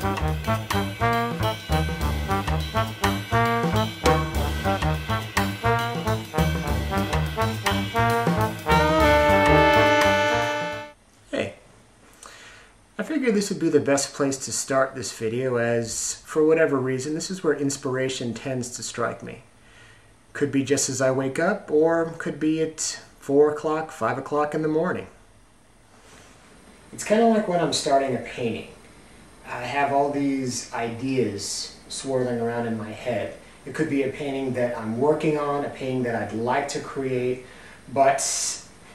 Hey, I figured this would be the best place to start this video as, for whatever reason, this is where inspiration tends to strike me. Could be just as I wake up, or could be at 4 o'clock, 5 o'clock in the morning. It's kind of like when I'm starting a painting. I have all these ideas swirling around in my head. It could be a painting that I'm working on, a painting that I'd like to create, but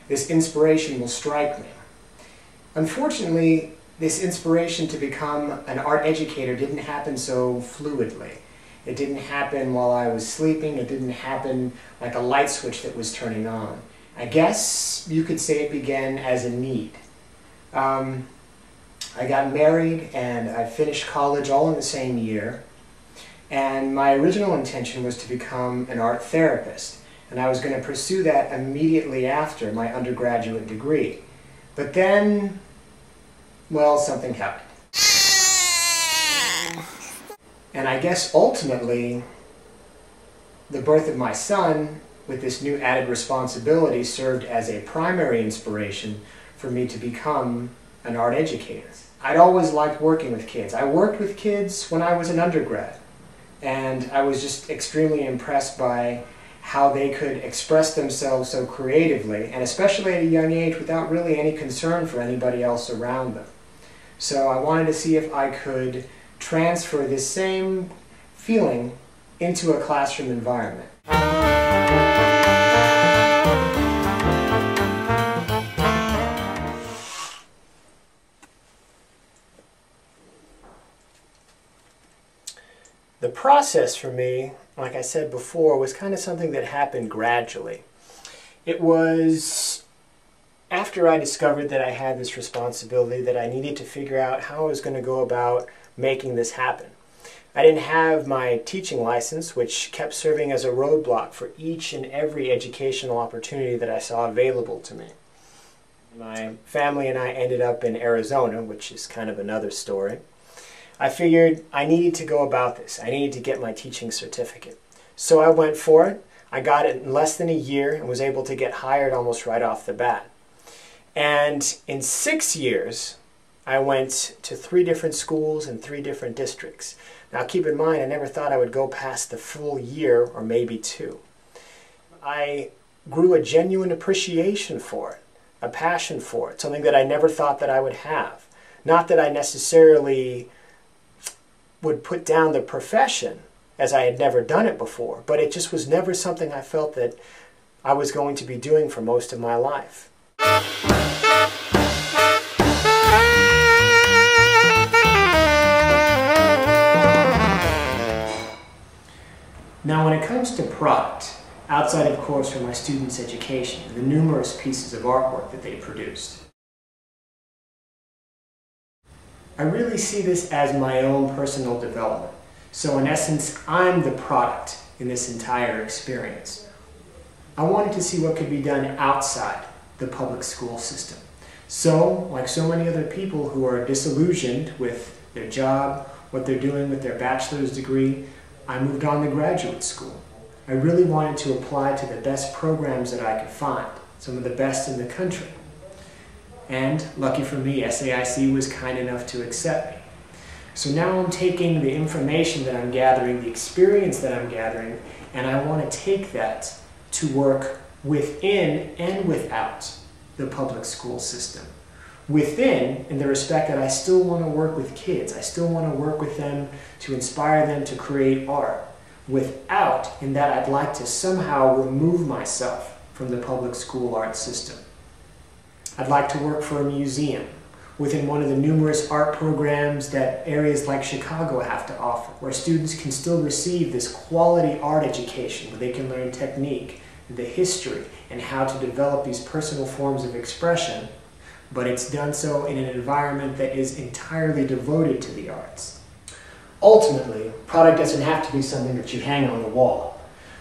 this inspiration will strike me. Unfortunately, this inspiration to become an art educator didn't happen so fluidly. It didn't happen while I was sleeping. It didn't happen like a light switch that was turning on. I guess you could say it began as a need. I got married and I finished college all in the same year. And my original intention was to become an art therapist. And I was going to pursue that immediately after my undergraduate degree. But then, well, something happened. And I guess ultimately, the birth of my son, with this new added responsibility, served as a primary inspiration for me to become an art educator. I'd always liked working with kids. I worked with kids when I was an undergrad, and I was just extremely impressed by how they could express themselves so creatively, and especially at a young age without really any concern for anybody else around them. So I wanted to see if I could transfer this same feeling into a classroom environment. The process for me, like I said before, was kind of something that happened gradually. It was after I discovered that I had this responsibility that I needed to figure out how I was going to go about making this happen. I didn't have my teaching license, which kept serving as a roadblock for each and every educational opportunity that I saw available to me. My family and I ended up in Arizona, which is kind of another story. I figured I needed to go about this. I needed to get my teaching certificate. So I went for it. I got it in less than a year and was able to get hired almost right off the bat. And in 6 years, I went to 3 different schools in 3 different districts. Now keep in mind, I never thought I would go past the full year or maybe 2. I grew a genuine appreciation for it, a passion for it, something that I never thought that I would have. Not that I necessarily would put down the profession, as I had never done it before, but it just was never something I felt that I was going to be doing for most of my life. Now when it comes to product, outside of course from my students' education and the numerous pieces of artwork that they produced, I really see this as my own personal development. So in essence, I'm the product in this entire experience. I wanted to see what could be done outside the public school system. So, like so many other people who are disillusioned with their job, what they're doing with their bachelor's degree, I moved on to graduate school. I really wanted to apply to the best programs that I could find, some of the best in the country. And, lucky for me, SAIC was kind enough to accept me. So now I'm taking the information that I'm gathering, the experience that I'm gathering, and I want to take that to work within and without the public school system. Within, in the respect that I still want to work with kids. I still want to work with them to inspire them to create art. Without, in that I'd like to somehow remove myself from the public school art system. I'd like to work for a museum within one of the numerous art programs that areas like Chicago have to offer, where students can still receive this quality art education, where they can learn technique, the history, and how to develop these personal forms of expression, but it's done so in an environment that is entirely devoted to the arts. Ultimately, product doesn't have to be something that you hang on the wall.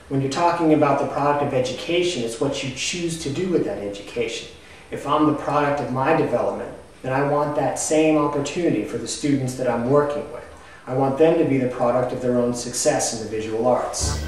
When you're talking about the product of education, it's what you choose to do with that education. If I'm the product of my development, then I want that same opportunity for the students that I'm working with. I want them to be the product of their own success in the visual arts.